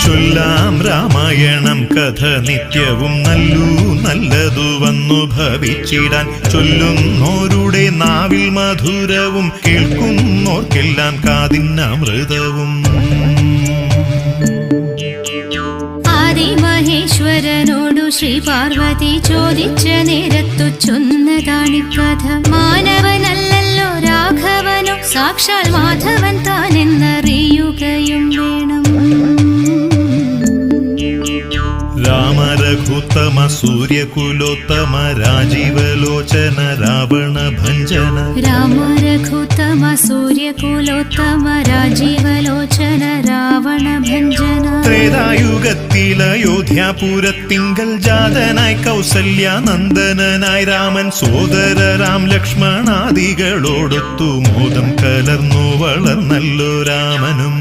ചൊല്ലാം രാമായണം കഥ നിത്യവും നല്ലതു വന്നു ഭവിച്ചിടാൻ. ചൊല്ലുന്നോരുടെ നാവിൽ മധുരവും കേൾക്കുന്നോർക്കെല്ലാം കാതിന്നമൃതവും. ആദിമഹേശ്വരനോടു ശ്രീ പാർവതി ചോദിച്ച നേരത്തു ചൊന്നതാണി കഥ. മാനവനല്ലല്ലോ രാഘവനോ സാക്ഷാൽ മാധവൻ താനെന്നറിയുകയും വേണം. രാമരഘുത്തമ സൂര്യകുലോത്തമ രാജീവലോചന രാവണ ഭഞ്ജന. രാമരഘുത്തമ സൂര്യകുലോത്തമ രാജീവലോചന രാവണ ഭഞ്ജന. ത്രേതായുഗത്തിൽ അയോധ്യാപുരത്തിങ്കൽ ജാതനായി കൗസല്യാനന്ദനായി രാമൻ സോദര രാം ലക്ഷ്മണാദികളോടൊത്തു മോദം കലർന്നു വളർന്നല്ലോ രാമനും.